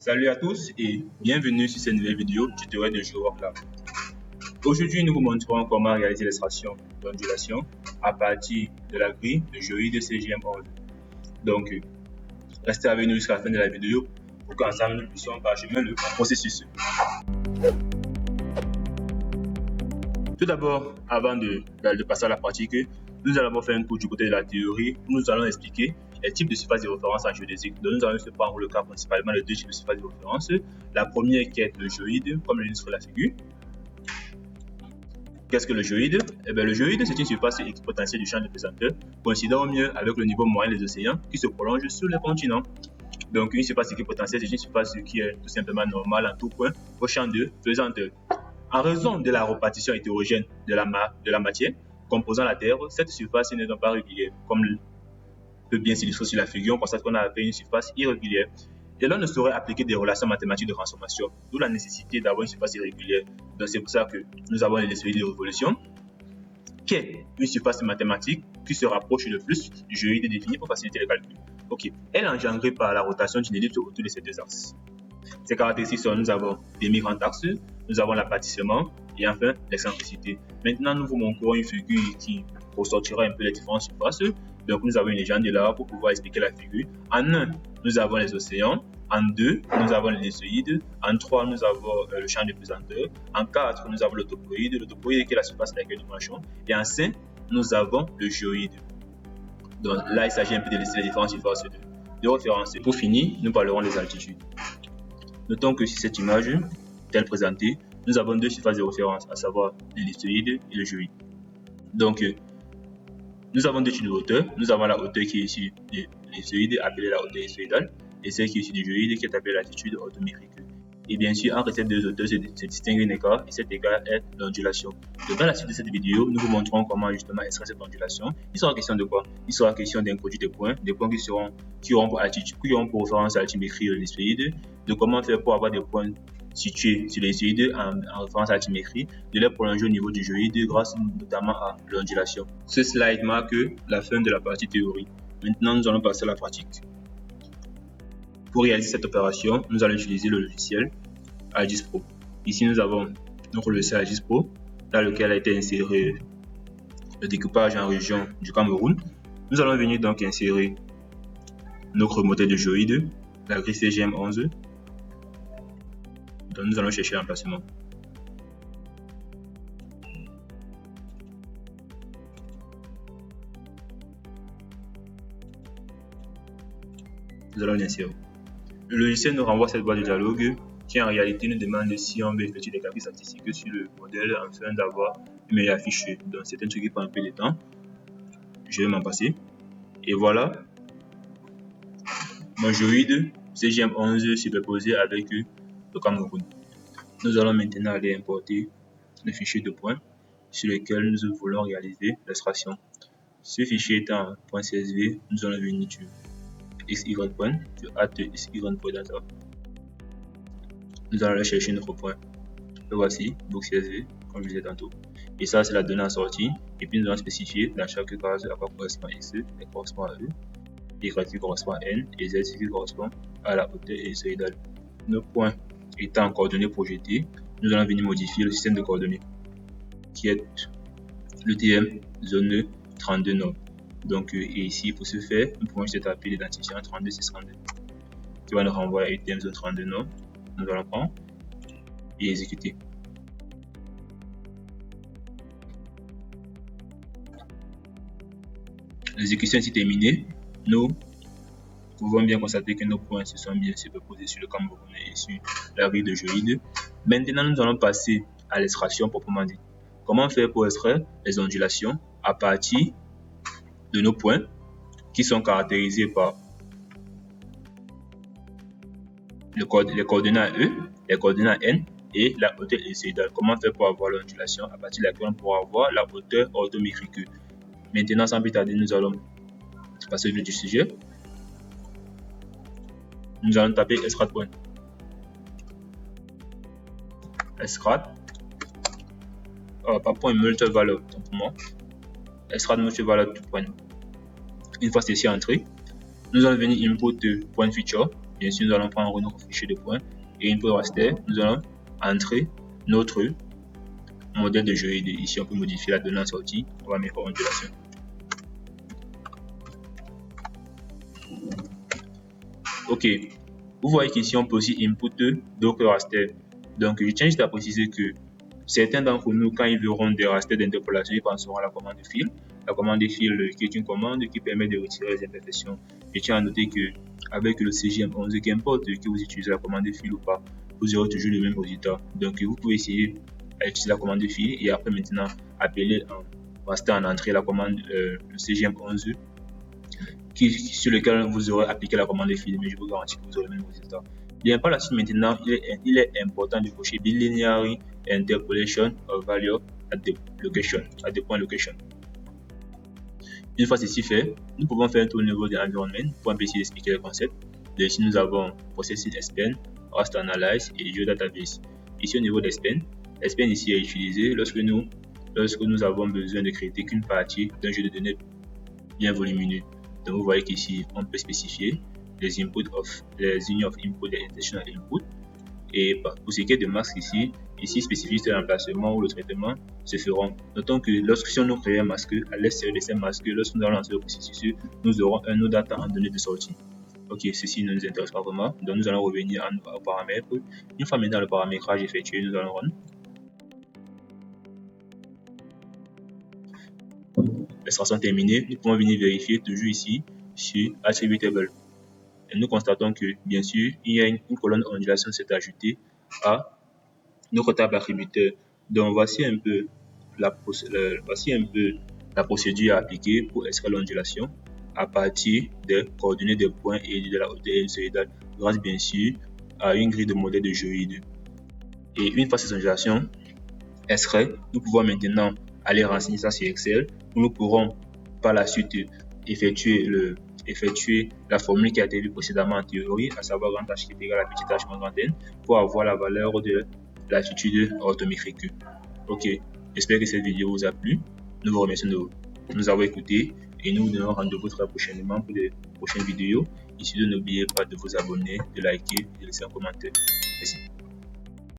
Salut à tous et bienvenue sur cette nouvelle vidéo tutoriel de GeoWorkLab. Aujourd'hui, nous vous montrons comment réaliser l'extraction d'ondulation à partir de la grille de géoïde CGM11. Donc, restez avec nous jusqu'à la fin de la vidéo pour qu'ensemble nous puissions parchemin le processus. Tout d'abord, avant de passer à la pratique, nous allons faire un tour du côté de la théorie où nous allons expliquer les types de surfaces de référence en géodésique. Donc, nous allons se prendre le cas principalement de deux types de surfaces de référence. La première qui est le géoïde, comme le dit sur la figure. Qu'est-ce que le géoïde? Le géoïde, c'est une surface équipotentielle du champ de pesanteur, coïncidant au mieux avec le niveau moyen des océans qui se prolonge sur les continents. Donc, une surface équipotentielle, c'est une surface qui est tout simplement normale en tout point au champ de pesanteur. En raison de la répartition hétérogène de la matière composant la Terre, cette surface n'est donc pas régulière. Comme peut bien s'illustrer sur la figure, on constate qu'on a appelé une surface irrégulière. Et l'on ne saurait appliquer des relations mathématiques de transformation, d'où la nécessité d'avoir une surface irrégulière. Donc c'est pour ça que nous avons l'ellipsoïde de révolution, qui est une surface mathématique qui se rapproche le plus du géoïde défini pour faciliter les calculs. Ok, elle est engendrée par la rotation d'une ellipse autour de ces deux axes. Ces caractéristiques sont, nous avons des mi-grands axes, nous avons l'aplatissement et enfin l'excentricité. Maintenant, nous vous montrons une figure qui ressortira un peu les différentes surfaces. Donc, nous avons une légende là pour pouvoir expliquer la figure. En 1, nous avons les océans. En 2, nous avons l'ellipsoïde. En 3, nous avons le champ de pesanteur. En 4, nous avons le topoïde. Le topoïde qui est la surface à laquelle nous marchons. Et en 5, nous avons le géoïde. Donc là, il s'agit un peu de lister les différentes surfaces de référence. Pour finir, nous parlerons des altitudes. Notons que sur cette image, telle présentée, nous avons deux surfaces de référence, à savoir l'ellipsoïde et le géoïde. Donc, nous avons deux types de hauteur. Nous avons la hauteur qui est issue de l'ellipsoïde, appelée la hauteur ellipsoïdale, et celle qui est issue du géoïde, qui est appelée l'altitude orthométrique. Et bien sûr, entre ces deux hauteurs se distingue un écart, et cet écart est l'ondulation. Donc, dans la suite de cette vidéo, nous vous montrons comment justement extraire cette ondulation. Il sera question de quoi? Il sera question d'introduire des points qui auront pour référence à l'altimétrie de l'ellipsoïde, de comment faire pour avoir des points situés sur l'ellipsoïde en référence à l'altimétrie, de les prolonger au niveau du géoïde grâce notamment à l'ondulation. Ce slide marque la fin de la partie théorie. Maintenant, nous allons passer à la pratique. Pour réaliser cette opération, nous allons utiliser le logiciel ArcGIS Pro. Ici, nous avons notre logiciel ArcGIS Pro, dans lequel a été inséré le découpage en région du Cameroun. Nous allons venir donc insérer notre modèle de géoïde, la grille CGM11. Donc, nous allons chercher l'emplacement. Nous allons l'insérer. Le logiciel nous renvoie cette boîte de dialogue qui en réalité nous demande si on veut effectuer des calculs statistiques sur le modèle afin d'avoir une meilleure affiche. Donc c'est un truc qui prend un peu de temps. Je vais m'en passer. Et voilà mon géoïde CGM11 superposé avec le Cameroun. Nous allons maintenant aller importer le fichier de points sur lequel nous voulons réaliser l'extraction. Ce fichier étant .csv, nous allons venir sur XY point, sur XY.data. Nous allons aller chercher notre point. Le voici, book.csv, comme je disais tantôt. Et ça, c'est la donnée en sortie. Et puis, nous allons spécifier dans chaque case à quoi correspond X, qui correspond à E, Y qui correspond à N, et Z qui correspond à la hauteur ellipsoïdale. Nos points étant en coordonnées projetées, nous allons venir modifier le système de coordonnées, qui est le TM zone 32 nord. Donc, et ici, pour ce faire, nous pouvons juste taper l'identifiant 32632 qui va nous renvoyer à UTM zone 32 nord. Nous allons prendre et exécuter. L'exécution est terminée. Nous pouvons bien constater que nos points se sont bien superposés sur le Cameroun et sur la grille de géoïde. Maintenant, nous allons passer à l'extraction proprement dit. Comment faire pour extraire les ondulations à partir de nos points qui sont caractérisés par les coordonnées E, les coordonnées N et la hauteur ellipsoïdale. Comment faire pour avoir l'ondulation à partir de laquelle on pourra avoir la hauteur orthométrique. Maintenant, sans plus tarder, nous allons passer au vif du sujet. Nous allons taper extract point. Extract. Par point multi-valeur, simplement. Extract multi-valeur tout point. Une fois ceci entré, nous allons venir input point feature bien sûr, nous allons prendre notre fichier de points et input raster. Nous allons entrer notre modèle de géoïde. Ici, on peut modifier la donnée en sortie. On va mettre ondulation. Ok, vous voyez qu'ici, on peut aussi input d'autres rasters. Donc, je tiens juste à préciser que certains d'entre nous, quand ils verront des rasters d'interpolation, ils penseront à la commande fil. La commande fil qui est une commande qui permet de retirer les imperfections. Je tiens à noter que avec le CGM11, qu'importe que vous utilisez la commande fil ou pas, vous aurez toujours le même résultat. Donc, vous pouvez essayer d'utiliser la commande fil et après maintenant appeler en raster en entrée la commande le CGM11 sur lequel vous aurez appliqué la commande fil, mais je vous garantis que vous aurez le même résultat. Bien, par la suite, maintenant, il est important de cocher bilinear interpolation of value at the point location. Une fois ceci fait, nous pouvons faire un tour au niveau de l'environnement pour un peu essayer d'expliquer le concept. Ici, nous avons Processing Span, Raster Analyze et GeoDatabase. Ici, au niveau de Span, Span ici est utilisé lorsque nous avons besoin de créer qu'une partie d'un jeu de données bien volumineux. Donc, vous voyez qu'ici, on peut spécifier les unions of input et intentional input. Et pour ce qui est de masque ici spécifie l'emplacement ou le traitement se feront. Notons que lorsque nous créons un masque, à l'extérieur de ces masques, lorsque nous allons lancer le processus, nous aurons un node data en données de sortie. Ok, ceci ne nous intéresse pas vraiment. Donc, nous allons revenir aux paramètres. Une fois maintenant le paramétrage effectué, nous allons run. L'extraction terminée, nous pouvons venir vérifier toujours ici sur Attributable. Et nous constatons que, bien sûr, il y a une colonne ondulation qui s'est ajoutée à notre table attributeur. Donc, voici un peu la procédure à appliquer pour extraire l'ondulation à partir des coordonnées des points et de la hauteur sinusoïdale, grâce bien sûr à une grille de modèle de géoïde. Et une fois ces ondulations extraites, nous pouvons maintenant aller renseigner ça sur Excel, où nous pourrons par la suite effectuer la formule qui a été vue précédemment en théorie, à savoir grand H qui est égal à petit h moins grand n, pour avoir la valeur de l'altitude orthométrique. Ok, j'espère que cette vidéo vous a plu. Nous vous remercions de nous avoir écoutés et nous vous donnons rendez-vous très prochainement pour de prochaines vidéos. Ici, n'oubliez pas de vous abonner, de liker et de laisser un commentaire. Merci.